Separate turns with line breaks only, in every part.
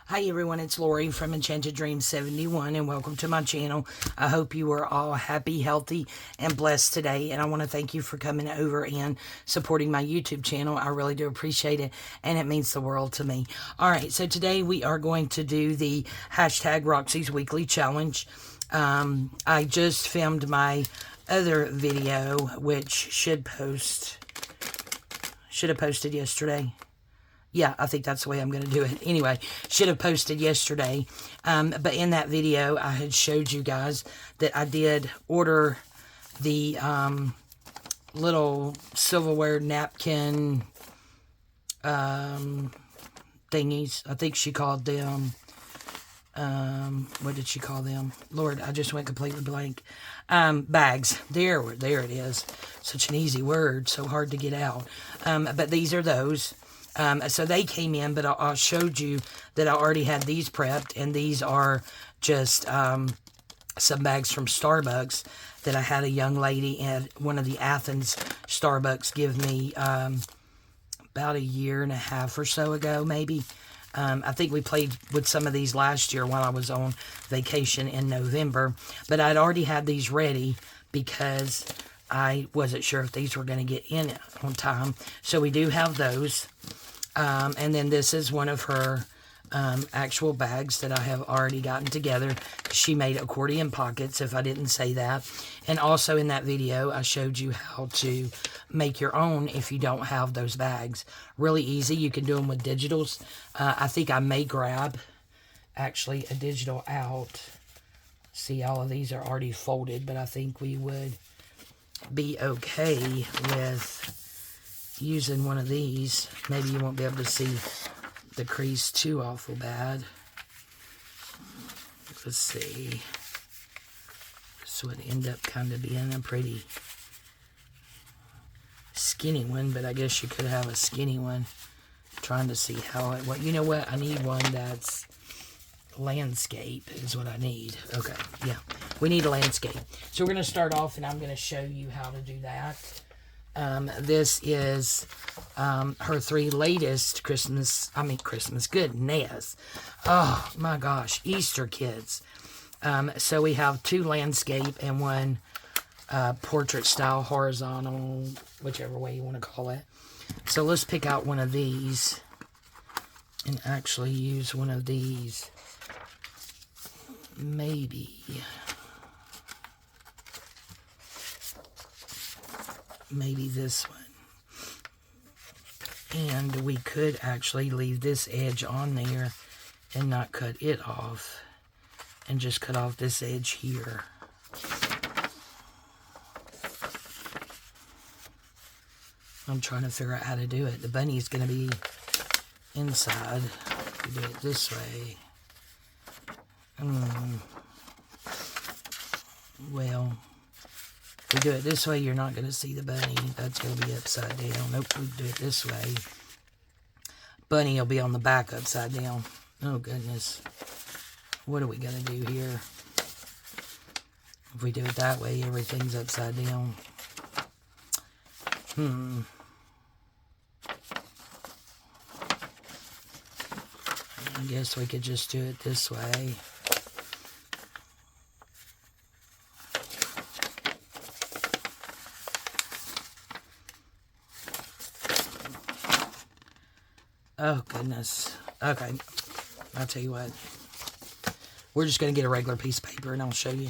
Hi everyone, it's Lori from Enchanted Dreams 71 and welcome to my channel. I hope you are all happy, healthy, and blessed today. And I want to thank you for coming over and supporting my YouTube channel. I really do appreciate it and it means the world to me. Alright, so today we are going to do the hashtag Roxy's Weekly Challenge. I just filmed my other video which should have posted yesterday. Yeah, I think that's the way I'm going to do it. Anyway, should have posted yesterday. But in that video, I had showed you guys that I did order the little silverware napkin thingies. I think she called them, what did she call them? Lord, I just went completely blank. Bags. There it is. Such an easy word, so hard to get out. But these are those. So they came in, but I showed you that I already had these prepped, and these are just some bags from Starbucks that I had a young lady at one of the Athens Starbucks give me about a year and a half or so ago, maybe. I think we played with some of these last year while I was on vacation in November, but I'd already had these ready because I wasn't sure if these were going to get in on time. So we do have those. And then this is one of her actual bags that I have already gotten together. She made accordion pockets, if I didn't say that. And also in that video, I showed you how to make your own if you don't have those bags. Really easy. You can do them with digitals. I think I may grab, actually, a digital out. See, all of these are already folded, but I think we would be okay with using one of these. Maybe you won't be able to see the crease too awful bad. Let's see. This would end up kind of being a pretty skinny one, but I guess you could have a skinny one. Trying to see how it, you know what? I need one that's landscape is what I need. Okay, yeah. We need a landscape. So we're going to start off and I'm going to show you how to do that. This is her three latest Christmas, goodness. Oh my gosh, Easter kids. So we have two landscape and one portrait style horizontal, whichever way you want to call it. So let's pick out one of these and actually use one of these. Maybe this one. And we could actually leave this edge on there and not cut it off. And just cut off this edge here. I'm trying to figure out how to do it. The bunny's going to be inside. We do it this way. Well, if we do it this way, you're not going to see the bunny. That's going to be upside down. Nope, we do it this way. Bunny will be on the back upside down. Oh, goodness. What are we going to do here? If we do it that way, everything's upside down. I guess we could just do it this way. Oh, goodness. Okay. I'll tell you what. We're just going to get a regular piece of paper and I'll show you.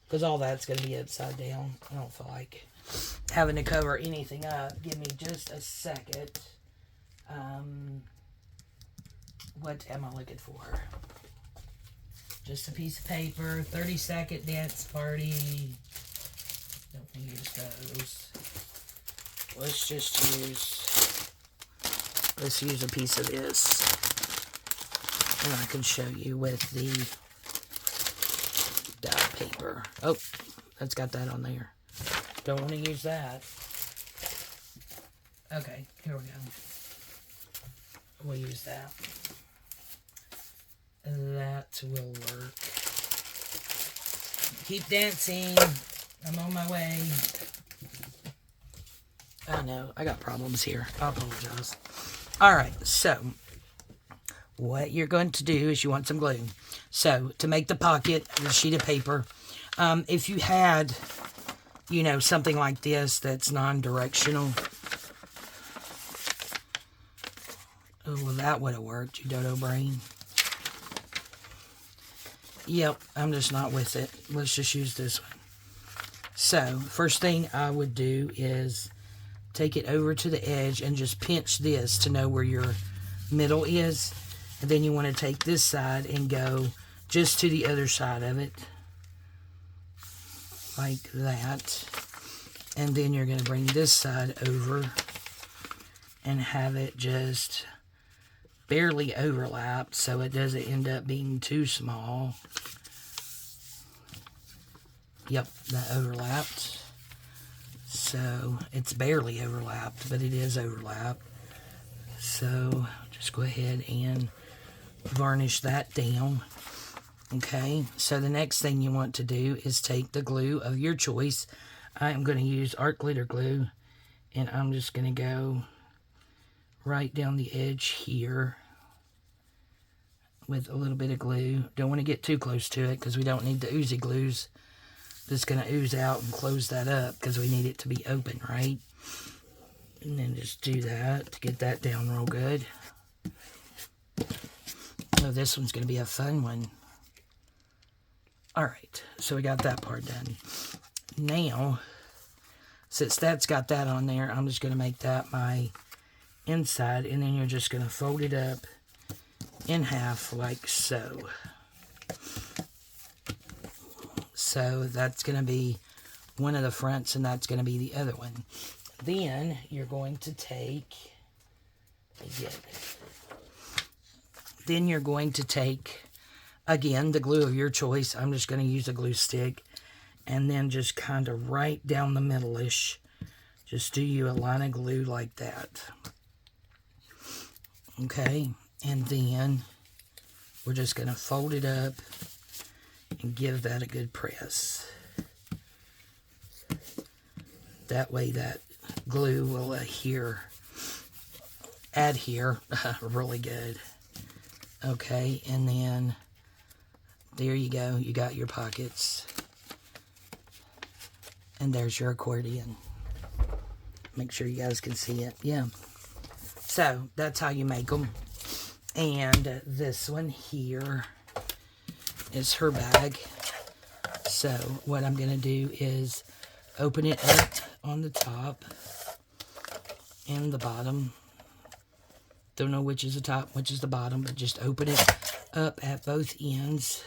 Because all that's going to be upside down. I don't feel like having to cover anything up. Give me just a second. What am I looking for? Just a piece of paper. 30-second dance party. Don't use those. Let's use a piece of this. And I can show you with the dye paper. Oh, that's got that on there. Don't want to use that. Okay, here we go. We'll use that. That will work. Keep dancing. I'm on my way. I know, I got problems here. I apologize. Alright, so what you're going to do is you want some glue. So to make the pocket, the sheet of paper, if you had, you know, something like this that's non-directional, oh, well, that would have worked, you dodo brain. Yep, I'm just not with it. Let's just use this one. So, first thing I would do is take it over to the edge and just pinch this to know where your middle is. And then you want to take this side and go just to the other side of it. Like that. And then you're going to bring this side over and have it just barely overlapped so it doesn't end up being too small. Yep, that overlapped. So it's barely overlapped, but it is overlapped. So just go ahead and varnish that down. Okay, so the next thing you want to do is take the glue of your choice. I am going to use art glitter glue, and I'm just going to go right down the edge here with a little bit of glue. Don't want to get too close to it because we don't need the oozy glues that's going to ooze out and close that up because we need it to be open, right? And then just do that to get that down real good. Oh, this one's going to be a fun one. Alright, so we got that part done. Now, since that's got that on there, I'm just going to make that my inside, and then you're just going to fold it up in half like so. So that's going to be one of the fronts, and that's going to be the other one. Then you're going to take, again, the glue of your choice. I'm just going to use a glue stick, and then just kind of right down the middle-ish, just do you a line of glue like that. Okay, and then we're just going to fold it up and give that a good press. That way that glue will adhere really good. Okay, and then there you go. You got your pockets. And there's your accordion. Make sure you guys can see it. Yeah. So, that's how you make them. And this one here is her bag. So, what I'm going to do is open it up on the top and the bottom. Don't know which is the top, which is the bottom, but just open it up at both ends.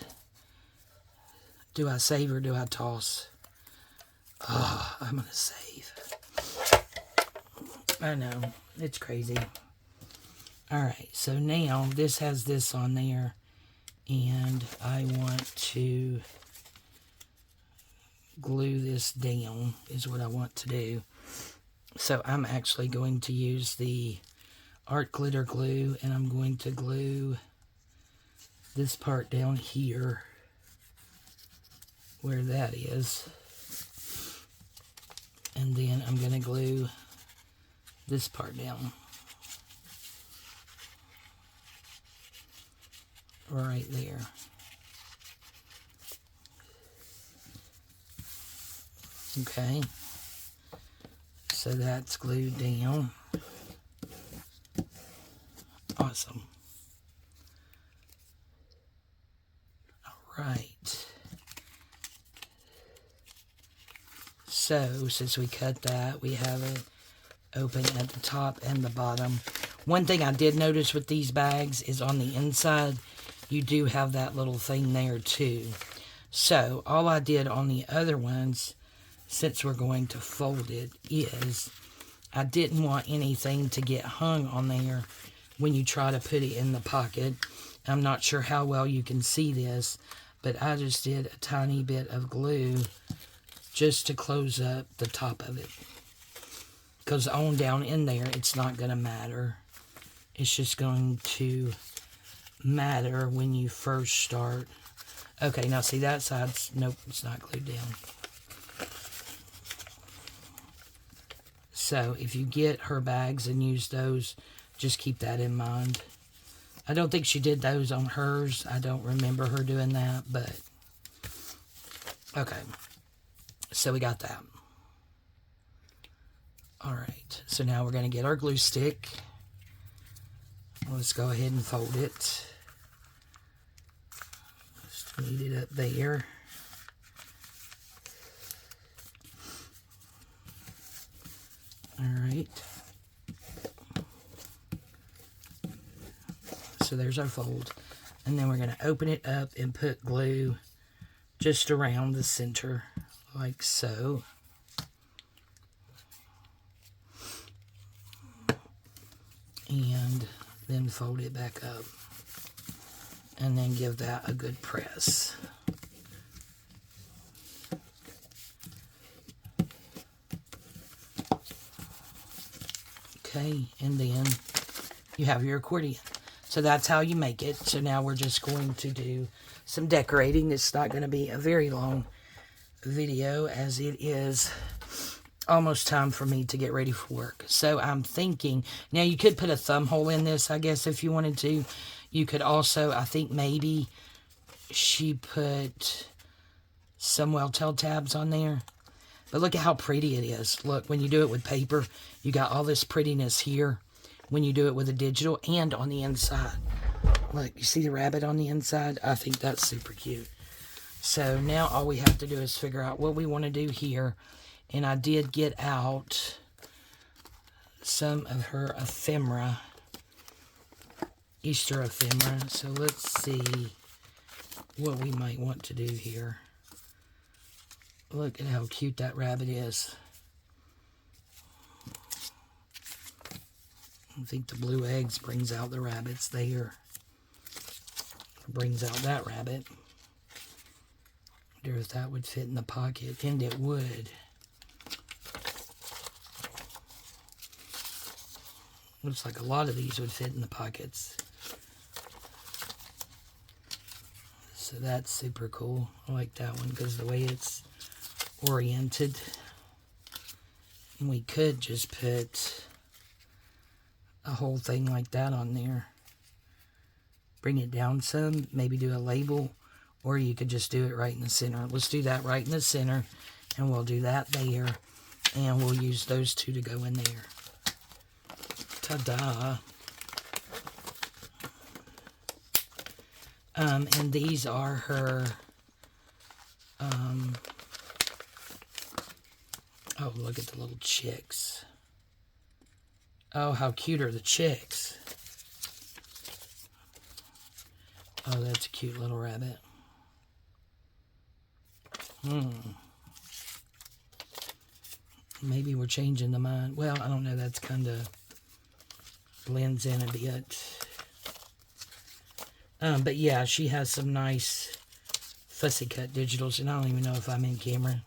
Do I save or do I toss? Oh, I'm going to save. I know, it's crazy. Alright, so now this has this on there, and I want to glue this down, is what I want to do. So I'm actually going to use the art glitter glue, and I'm going to glue this part down here where that is, and then I'm going to glue this part down right there. Okay, so that's glued down. Awesome. Alright. So, since we cut that, we have it open at the top and the bottom. One thing I did notice with these bags is on the inside, you do have that little thing there too. So, all I did on the other ones, since we're going to fold it, is I didn't want anything to get hung on there when you try to put it in the pocket. I'm not sure how well you can see this, but I just did a tiny bit of glue just to close up the top of it. Because on down in there, it's not going to matter. It's just going to matter when you first start. Okay, now see that side's, nope, it's not glued down. So if you get her bags and use those, just keep that in mind. I don't think she did those on hers. I don't remember her doing that, but okay. So we got that. All right. So now we're going to get our glue stick. Let's go ahead and fold it. Just knead it up there. All right. So there's our fold. And then we're going to open it up and put glue just around the center, like so. And then fold it back up. And then give that a good press. Okay, and then you have your accordion. So that's how you make it. So now we're just going to do some decorating. It's not going to be a very long video, as it is almost time for me to get ready for work. So I'm thinking, now you could put a thumb hole in this, I guess, if you wanted to. You could also, I think maybe she put some well-tailed tabs on there. But look at how pretty it is. Look, when you do it with paper, you got all this prettiness here. When you do it with a digital and on the inside. Look, you see the rabbit on the inside? I think that's super cute. So now all we have to do is figure out what we want to do here. And I did get out some of her ephemera, Easter ephemera. So let's see what we might want to do here. Look at how cute that rabbit is. I think the blue eggs brings out the rabbits there. Brings out that rabbit. Wonder if that would fit in the pocket, and it would. Looks like a lot of these would fit in the pockets. So that's super cool. I like that one because the way it's oriented. And we could just put a whole thing like that on there. Bring it down some, maybe do a label, or you could just do it right in the center. Let's do that right in the center, and we'll do that there, and we'll use those two to go in there. Ta-da! And these are her, oh, look at the little chicks. Oh, how cute are the chicks. Oh, that's a cute little rabbit. Maybe we're changing the mind. Well, I don't know. That's kind of blends in a bit. But yeah, she has some nice fussy cut digitals. And I don't even know if I'm in camera.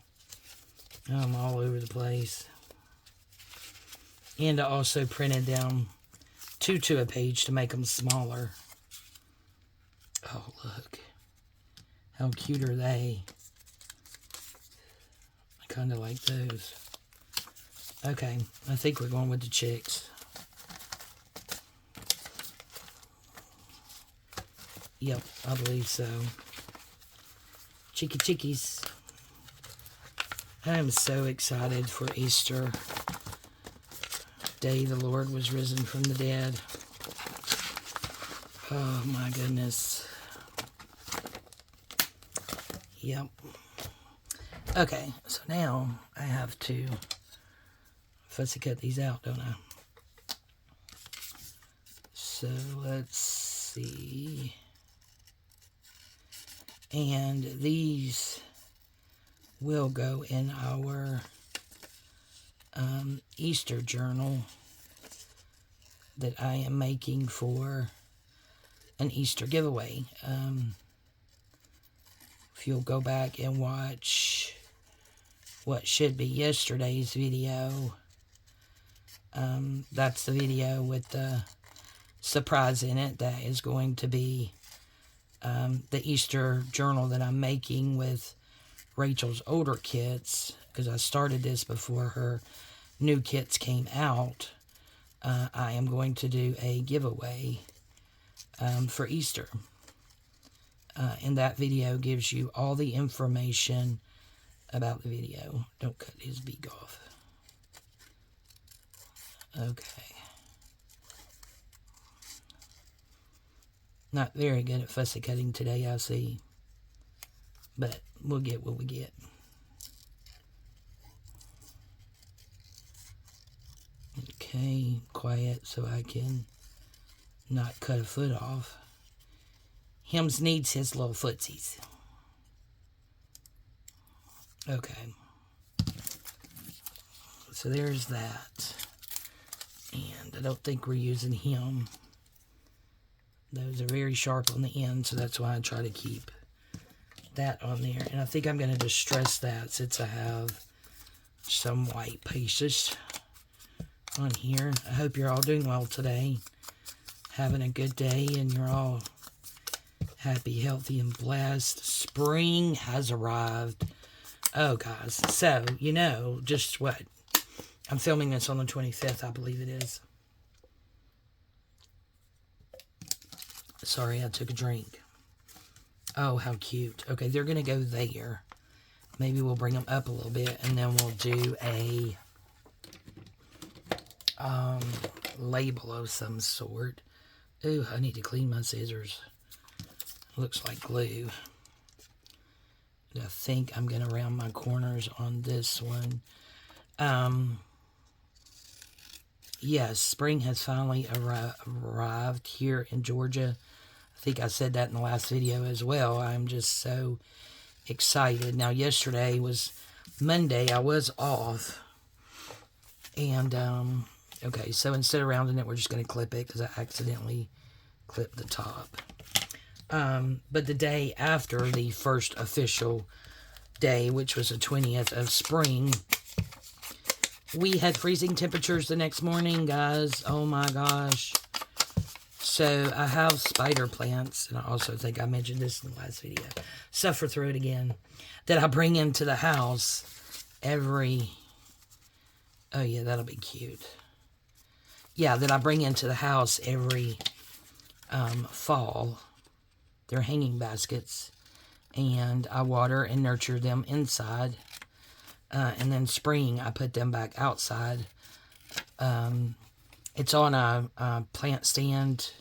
I'm all over the place. And I also printed them two to a page to make them smaller. Oh, look. How cute are they? I kind of like those. Okay, I think we're going with the chicks. Yep, I believe so. Cheeky chickies. I am so excited for Easter. Day the Lord was risen from the dead. Oh my goodness. Yep. Okay, so now I have to fussy cut these out, don't I? So let's see. And these will go in our Easter journal that I am making for an Easter giveaway. If you'll go back and watch what should be yesterday's video, that's the video with the surprise in it. That is going to be the Easter journal that I'm making with Rachel's older kits, because I started this before her new kits came out. I am going to do a giveaway for Easter. And that video gives you all the information about the video. Don't cut his beak off. Okay. Not very good at fussy cutting today, I see. But we'll get what we get. Okay, quiet so I can not cut a foot off. Hims needs his little footsies. Okay. So there's that. And I don't think we're using him. Those are very sharp on the end, so that's why I try to keep that on there. And I think I'm going to distress that since I have some white pieces on here. I hope you're all doing well today. Having a good day, and you're all happy, healthy, and blessed. Spring has arrived. Oh, guys. So, you know, just what? I'm filming this on the 25th, I believe it is. Sorry, I took a drink. Oh, how cute. Okay, they're going to go there. Maybe we'll bring them up a little bit, and then we'll do a label of some sort. Ooh, I need to clean my scissors. Looks like glue. I think I'm going to round my corners on this one. Yes, spring has finally arrived here in Georgia. I think I said that in the last video as well. I'm just so excited. Now, yesterday was Monday. I was off. And, okay, so instead of rounding it, we're just going to clip it because I accidentally clipped the top. But the day after the first official day, which was the 20th of spring, we had freezing temperatures the next morning, guys. Oh my gosh. So I have spider plants, and I also think I mentioned this in the last video. Suffer through it again. That I bring into the house every... Oh yeah, that'll be cute. Yeah, that I bring into the house every fall. They're hanging baskets, and I water and nurture them inside, and then spring I put them back outside. It's on a plant stand,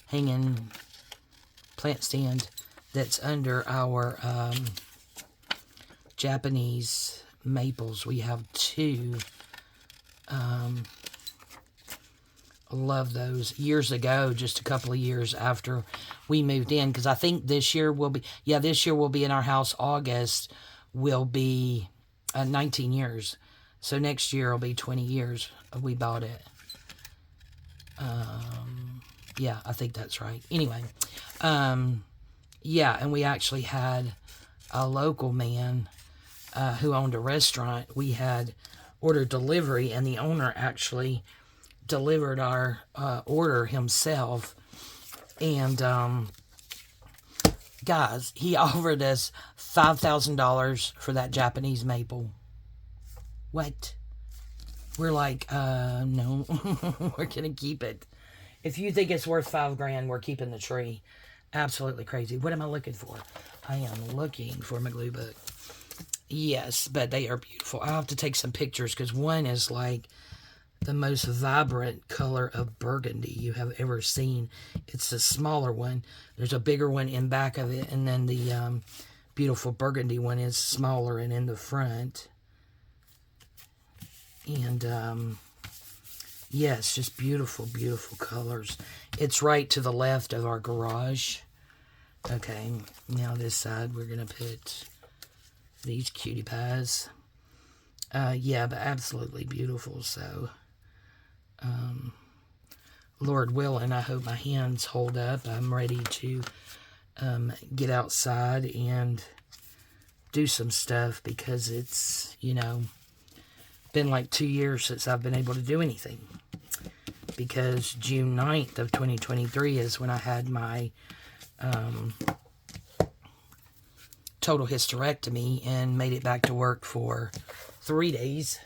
hanging plant stand that's under our Japanese maples. We have two. I love those. Years ago, just a couple of years after we moved in, because I think this year will be, yeah, this year will be in our house. August will be 19 years. So next year will be 20 years we bought it. Yeah, I think that's right. Anyway, yeah, and we actually had a local man who owned a restaurant. We had ordered delivery, and the owner actually delivered our order himself. And guys, he offered us $5,000 for that Japanese maple. What? We're like, no, we're gonna keep it. If you think it's worth $5,000, we're keeping the tree. Absolutely crazy. What am I looking for? I am looking for my glue book. Yes, but they are beautiful. I'll have to take some pictures, because one is like the most vibrant color of burgundy you have ever seen. It's the smaller one. There's a bigger one in back of it, and then the beautiful burgundy one is smaller and in the front. And yes, just beautiful, beautiful colors. It's right to the left of our garage. Okay, now this side we're gonna put these cutie pies. Yeah, but absolutely beautiful. So Lord willing, I hope my hands hold up. I'm ready to get outside and do some stuff, because it's, you know, been like 2 years since I've been able to do anything, because June 9th of 2023 is when I had my total hysterectomy and made it back to work for 3 days,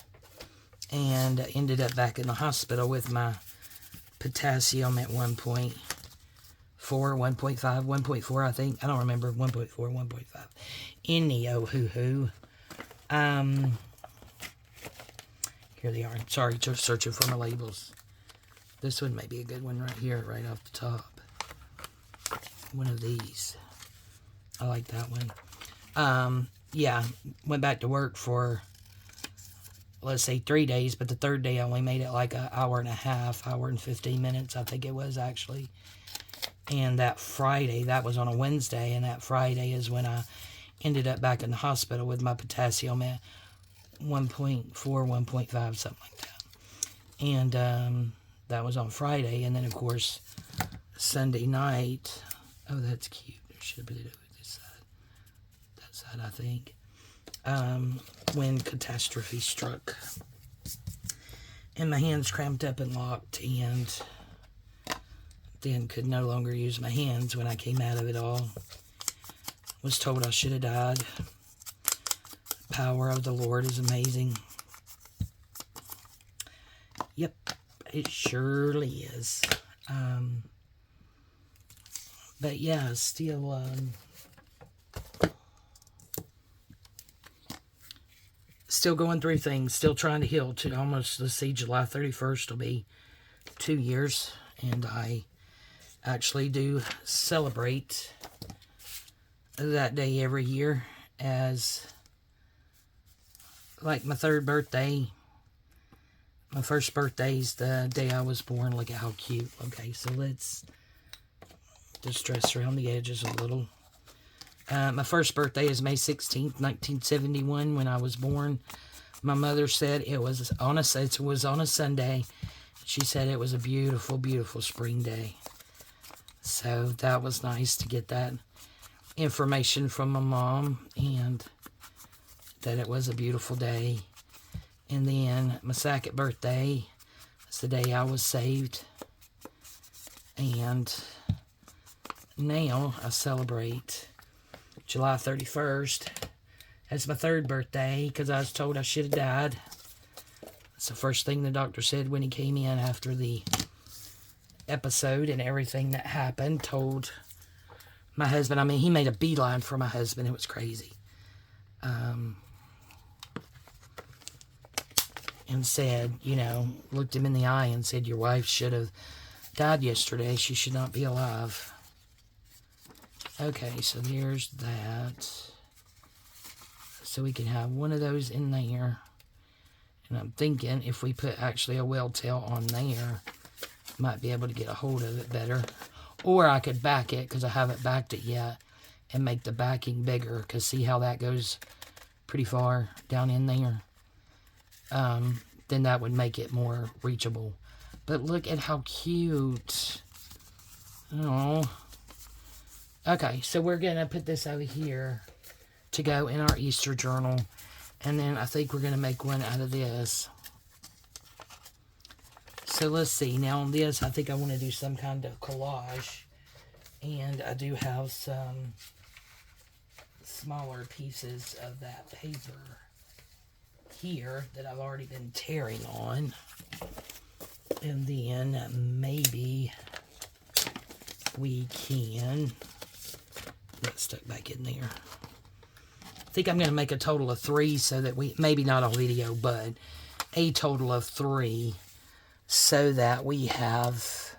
and ended up back in the hospital with my potassium at 1.4 1.5, 1.4, I think. I don't remember. 1.4, 1.5. Any-oh hoo-hoo. Here they are. Sorry, just searching for my labels. This one may be a good one right here, right off the top. One of these. I like that one. Yeah, went back to work for, let's say, 3 days, but the third day I only made it like an hour and a half, hour and 15 minutes, I think it was actually. And that Friday, that was on a Wednesday, and that Friday is when I ended up back in the hospital with my potassium at 1.4, 1.5, something like that. And that was on Friday, and then, of course, Sunday night. Oh, that's cute. I should have put it over this side. That side, I think. When catastrophe struck. And my hands cramped up and locked, and then could no longer use my hands when I came out of it all. Was told I should have died. The power of the Lord is amazing. Yep, it surely is. But yeah, still, still going through things, still trying to heal. To almost, let's see, July 31st will be 2 years, and I actually do celebrate that day every year as like my third birthday. My first birthday's the day I was born. Look at how cute. Okay, so let's just dress around the edges a little. My first birthday is May 16th, 1971, when I was born. My mother said it was on a Sunday. She said it was a beautiful, beautiful spring day. So that was nice to get that information from my mom, and that it was a beautiful day. And then my second birthday is the day I was saved. And now I celebrate July 31st as my third birthday because I was told I should have died. That's the first thing the doctor said when he came in after the episode and everything that happened. Told my husband, I mean, he made a beeline for my husband. It was crazy. And said, you know, looked him in the eye and said, your wife should have died yesterday. She should not be alive. Okay, so there's that. So we can have one of those in there. And I'm thinking if we put actually a whale tail on there, might be able to get a hold of it better. Or I could back it, because I haven't backed it yet, and make the backing bigger, because see how that goes pretty far down in there? Then that would make it more reachable. But look at how cute. Oh. Okay, so we're going to put this over here to go in our Easter journal. And then I think we're going to make one out of this. So let's see. Now on this, I think I want to do some kind of collage. And I do have some smaller pieces of that paper here that I've already been tearing on. And then maybe we can get stuck back in there. I think I'm going to make a total of 3 so that we, maybe not on video, but a total of 3 so that we have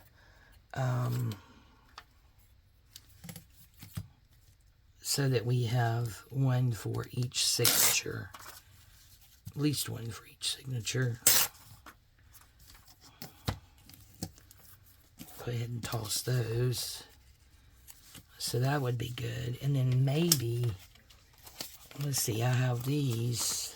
one for each signature. At least one for each signature. Go ahead and toss those. So that would be good. And then maybe, let's see, I have these.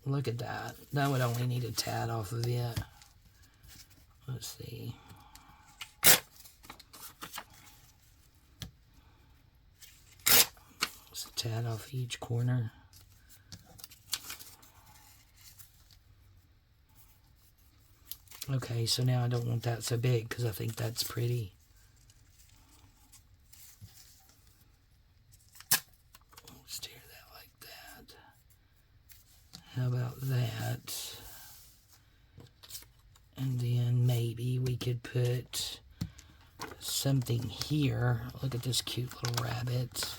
Look at that. That would only need a tad off of it. Let's see. Just a tad off each corner. Okay, so now I don't want that so big because I think that's pretty. Let's tear that like that. How about that? could put something here. Look at this cute little rabbit.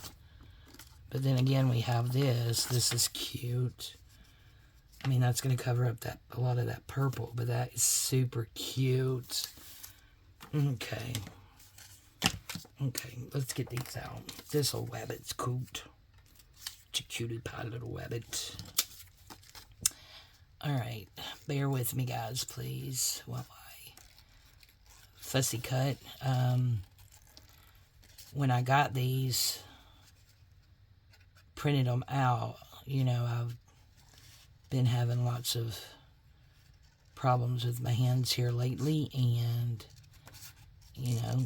But then again, we have this. This is cute. I mean, that's going to cover up a lot of that purple, but that is super cute. Okay. Okay, let's get these out. This little rabbit's cute. It's a cutie pie little rabbit. Alright, bear with me, guys, please, while I fussy cut. When I got these, printed them out, you know, I've been having lots of problems with my hands here lately, and, you know,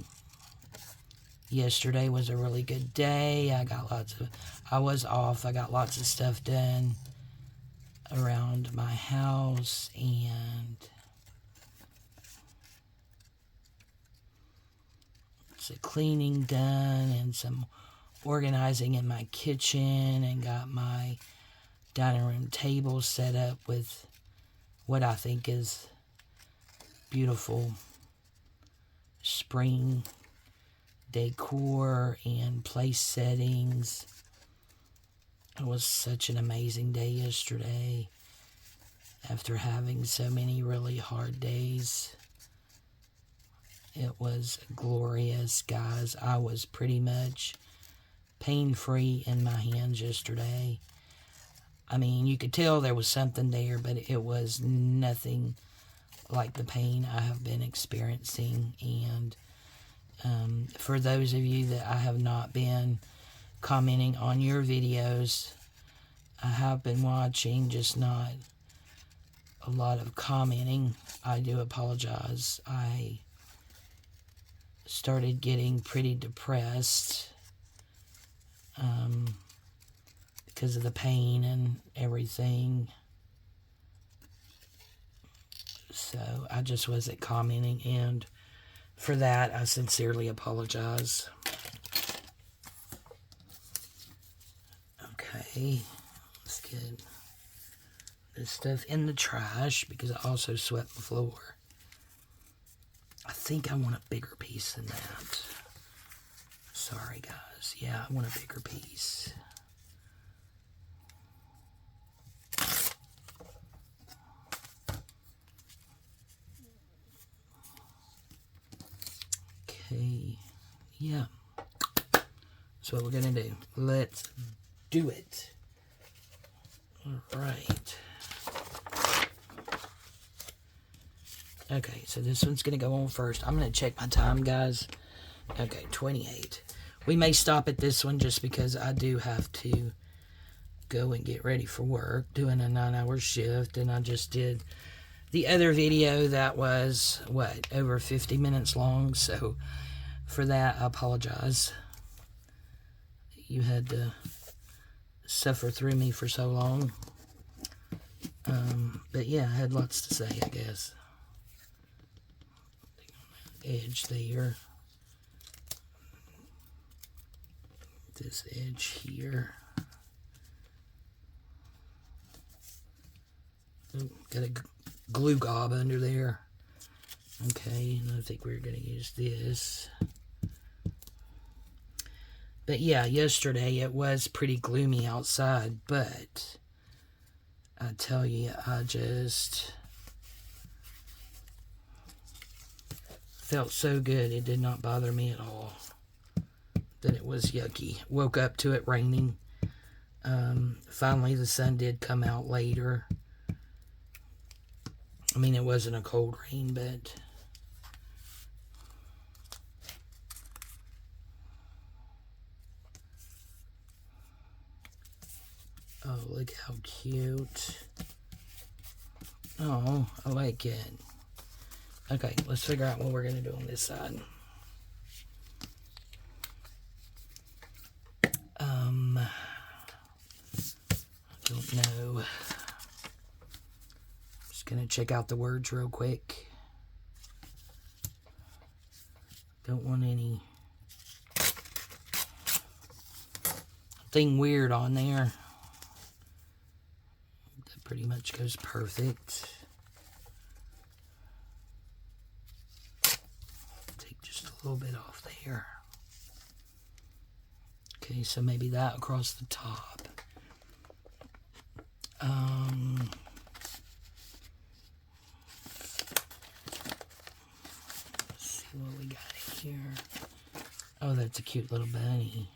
yesterday was a really good day. I was off. I got lots of stuff done around my house, and some cleaning done and some organizing in my kitchen, and got my dining room table set up with what I think is beautiful spring decor and place settings. It was such an amazing day yesterday after having so many really hard days. It was glorious, guys. I was pretty much pain-free in my hands yesterday. I mean, you could tell there was something there, but it was nothing like the pain I have been experiencing. And for those of you that I have not been commenting on your videos, I have been watching, just not a lot of commenting. I do apologize. I started getting pretty depressed because of the pain and everything. So I just wasn't commenting, and for that I sincerely apologize. Okay, let's get this stuff in the trash because I also swept the floor. I think I want a bigger piece than that. Sorry, guys. Yeah, I want a bigger piece. Okay, yeah. That's what we're gonna do. Let's do it. All right. Okay, so this one's gonna go on first. I'm gonna check my time, guys. Okay, 28. We may stop at this one just because I do have to go and get ready for work, doing a 9-hour shift, and I just did the other video that was, what, over 50 minutes long, so for that, I apologize. You had to suffer through me for so long. But yeah, I had lots to say, I guess. Edge there. This edge here. Oh, got a glue gob under there. Okay, and I think we're going to use this. But yeah, yesterday it was pretty gloomy outside, but I tell you, I just felt so good. It did not bother me at all. That it was yucky. Woke up to it raining. Finally, the sun did come out later. I mean, it wasn't a cold rain, but oh, look how cute. Oh, I like it. Okay, let's figure out what we're going to do on this side. I don't know. Just going to check out the words real quick. Don't want anything weird on there. That pretty much goes perfect. little bit off there. Okay, so maybe that across the top. Let's see what we got here. Oh, that's a cute little bunny.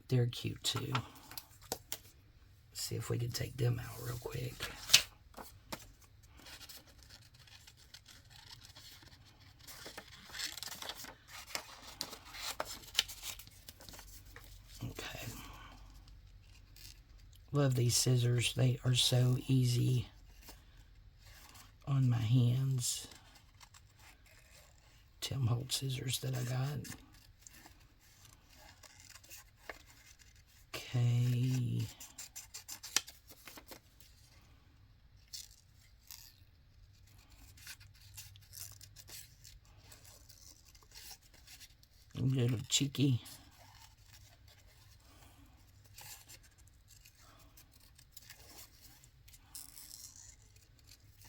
They're cute too. Let's see if we can take them out real quick. Okay. Love these scissors. They are so easy on my hands. Tim Holtz scissors that I got. Okay. A little cheeky.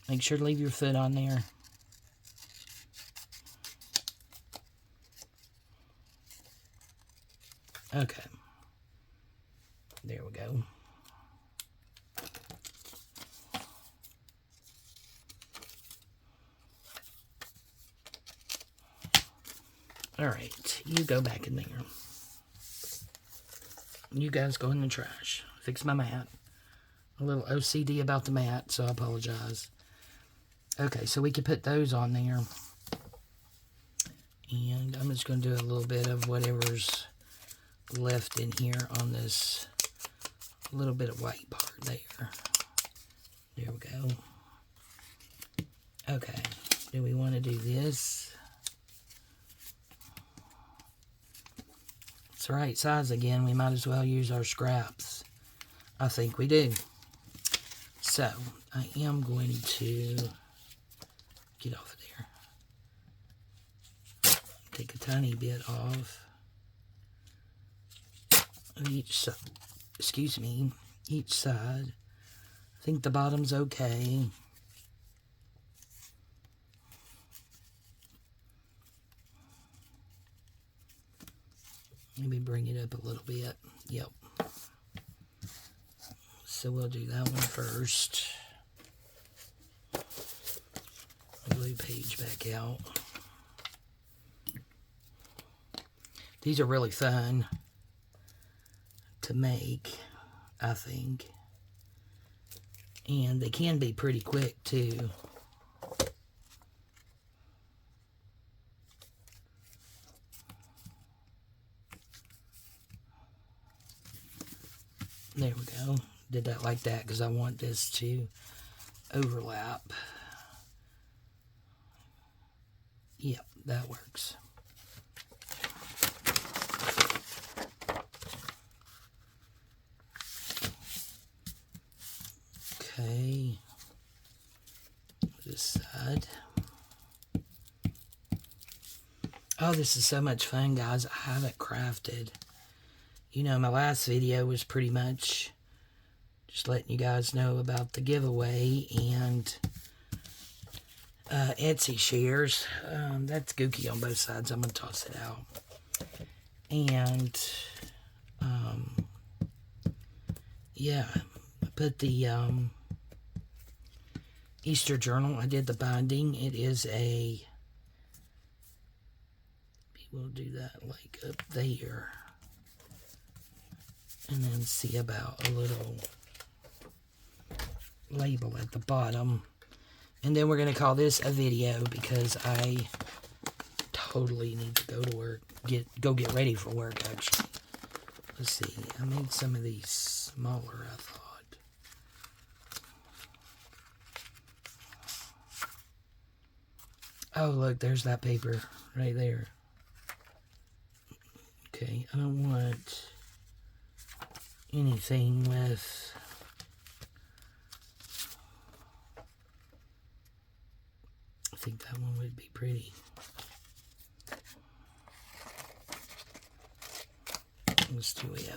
Make sure to leave your foot on there. Okay. There we go. All right, you go back in there. You guys go in the trash. Fix my mat. A little OCD about the mat, so I apologize. Okay, so we can put those on there. And I'm just going to do a little bit of whatever's left in here on this little bit of white part there. There we go. Okay, do we want to do this? It's the right size again. We might as well use our scraps. I think we do. So, I am going to get off of there. Take a tiny bit off of each side. Excuse me, each side. I think the bottom's okay. Maybe bring it up a little bit. Yep. So we'll do that one first. Blue page back out. These are really fun to make, I think. And they can be pretty quick too. There we go. Did that like that because I want this to overlap. Yep, that works. Okay. This side. Oh, this is so much fun, guys. I haven't crafted. You know, my last video was pretty much just letting you guys know about the giveaway and Etsy shares. That's gooky on both sides. I'm going to toss it out. And, yeah, I put the Easter journal. I did the binding. It is a, we'll do that like up there. And then see about a little label at the bottom. And then we're going to call this a video because I totally need to go to work. Go get ready for work, actually. Let's see. I made some of these smaller, I thought. Oh, look. There's that paper right there. Okay. I don't want anything with I think that one would be pretty. Let's do it.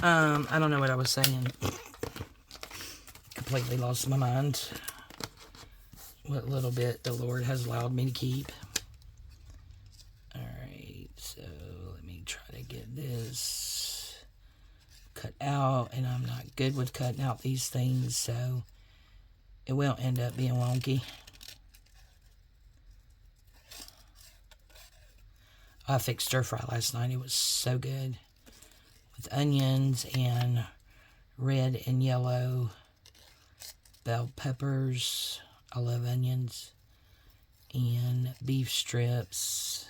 I don't know what I was saying. completely lost my mind. What little bit the Lord has allowed me to keep. Alright, so let me try to get this cut out. And I'm not good with cutting out these things, so it will end up being wonky. I fixed stir fry last night. It was so good. With onions and red and yellow bell peppers. I love onions. And beef strips.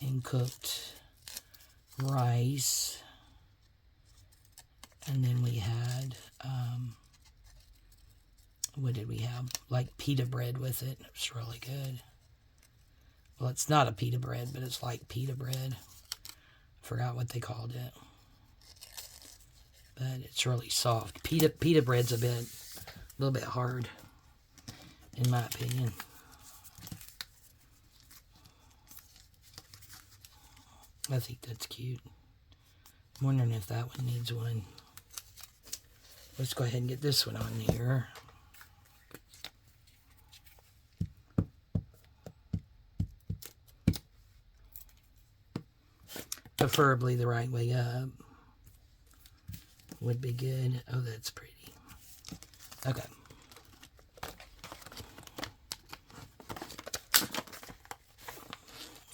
And cooked rice. And then we had, what did we have? Like pita bread with it. It was really good. Well, it's not a pita bread, but it's like pita bread. Forgot what they called it. But it's really soft. Pita bread's a little bit hard, in my opinion. I think that's cute. I'm wondering if that one needs one. Let's go ahead and get this one on here. Preferably the right way up would be good. Oh, that's pretty. Okay.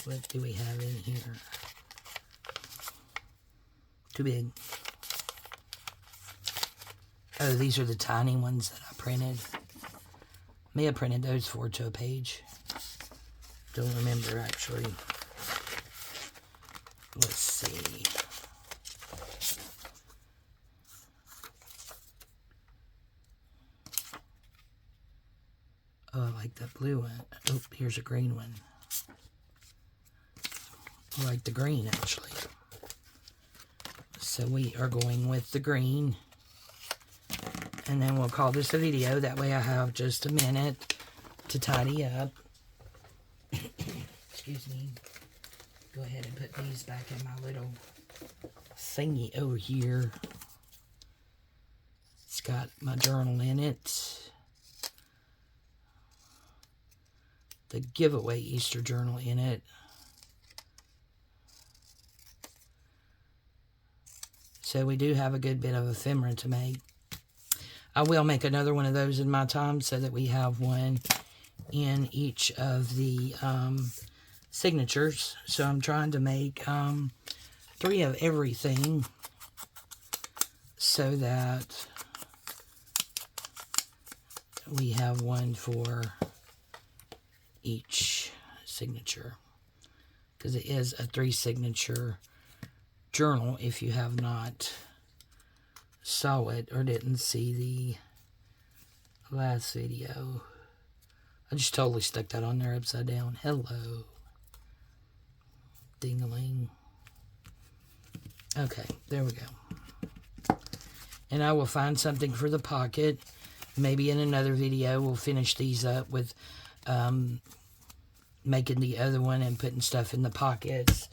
What do we have in here? Too big. Oh, these are the tiny ones that I printed. May have printed those to a page. Don't remember, actually. Let's see. Oh, I like that blue one. Oh, here's a green one. I like the green, actually. So we are going with the green. And then we'll call this a video. That way I have just a minute to tidy up. Excuse me. Go ahead and put these back in my little thingy over here. It's got my journal in it. The giveaway Easter journal in it. So we do have a good bit of ephemera to make. I will make another one of those in my time so that we have one in each of the signatures. So I'm trying to make 3 of everything so that we have one for each signature, because it is a 3 signature journal. If you have not saw it or didn't see the last video, I just totally stuck that on there upside down. Hello. Ding-a-ling. Okay, there we go. And I will find something for the pocket. Maybe in another video we'll finish these up with making the other one and putting stuff in the pockets.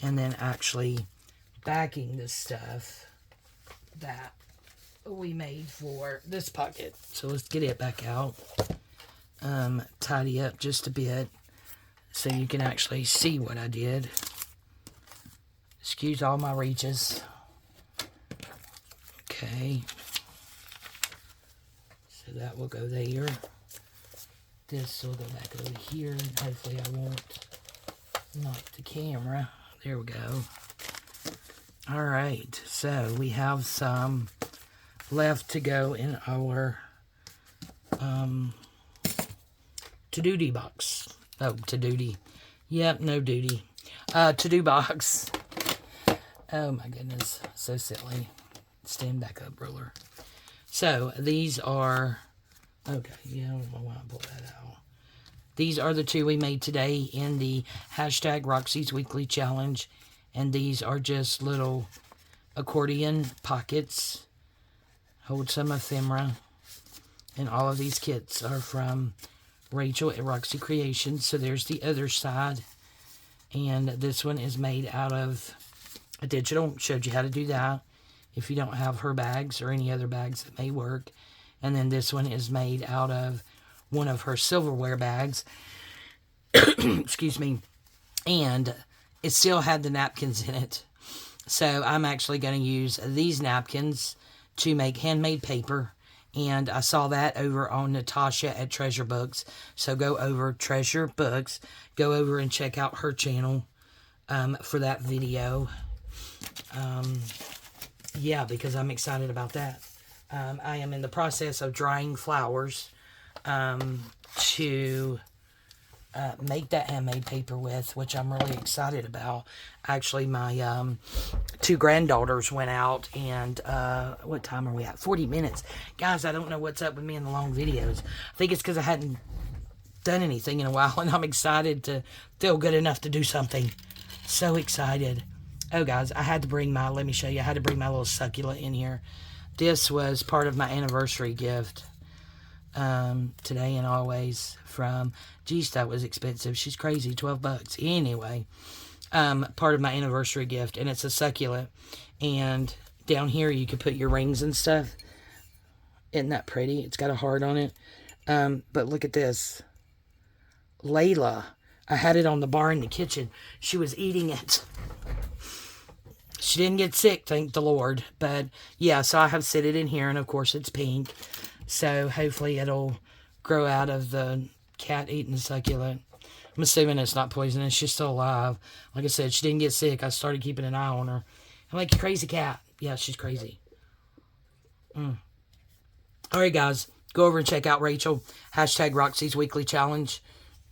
And then actually backing the stuff that we made for this pocket. So let's get it back out. Tidy up just a bit so you can actually see what I did. Excuse all my reaches. Okay. So that will go there. This will go back over here. And hopefully I won't knock the camera. There we go. Alright. So we have some left to go in our to-do box. Oh, to-do. Yep, no duty. To-do box. Oh my goodness, so silly. Stand back up, ruler. So these are, okay, yeah, I don't know why I pulled that out. These are the 2 we made today in the hashtag Roxy's Weekly Challenge. And these are just little accordion pockets. Hold some ephemera. And all of these kits are from Rachel at Roxy Creations. So there's the other side. And this one is made out of a digital. Showed you how to do that. if you don't have her bags or any other bags that may work. And then this one is made out of one of her silverware bags. Excuse me. And it still had the napkins in it. So I'm actually going to use these napkins to make handmade paper. And I saw that over on Natasha at Treasure Books. So go over Treasure Books. Go over and check out her channel for that video. Yeah, because I'm excited about that. I am in the process of drying flowers to make that handmade paper with, which I'm really excited about. Actually, my 2 granddaughters went out, and what time are we at? 40 minutes. Guys, I don't know what's up with me in the long videos. I think it's because I hadn't done anything in a while, and I'm excited to feel good enough to do something. So excited. Oh, guys, I had to bring my, let me show you, I had to bring my little succulent in here. This was part of my anniversary gift. Today and always from, geez, that was expensive. She's crazy, 12 bucks. Anyway, part of my anniversary gift, and it's a succulent. And down here you could put your rings and stuff. Isn't that pretty? It's got a heart on it. But look at this. Layla. I had it on the bar in the kitchen. She was eating it. She didn't get sick, thank the Lord. But, yeah, so I have set it in here, and, of course, it's pink. So, hopefully, it'll grow out of the cat eating the succulent. I'm assuming it's not poisonous. She's still alive. Like I said, she didn't get sick. I started keeping an eye on her. I'm like, crazy cat. Yeah, she's crazy. All right, guys. Go over and check out Rachel. Hashtag Roxy's Weekly Challenge.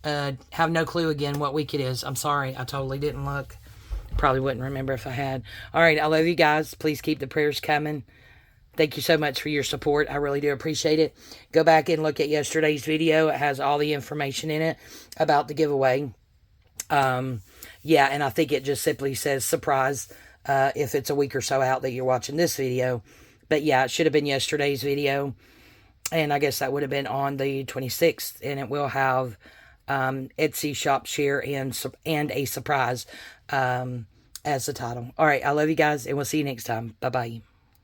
Have no clue again what week it is. I'm sorry. I totally didn't look. Probably wouldn't remember if I had. All right, I love you guys. Please keep the prayers coming. Thank you so much for your support. I really do appreciate it. Go back and look at yesterday's video. It has all the information in it about the giveaway. Yeah, and I think it just simply says surprise if it's a week or so out that you're watching this video. But yeah, it should have been yesterday's video. And I guess that would have been on the 26th. And it will have Etsy shop share and a surprise as the title. All right, I love you guys, and we'll see you next time. Bye-bye.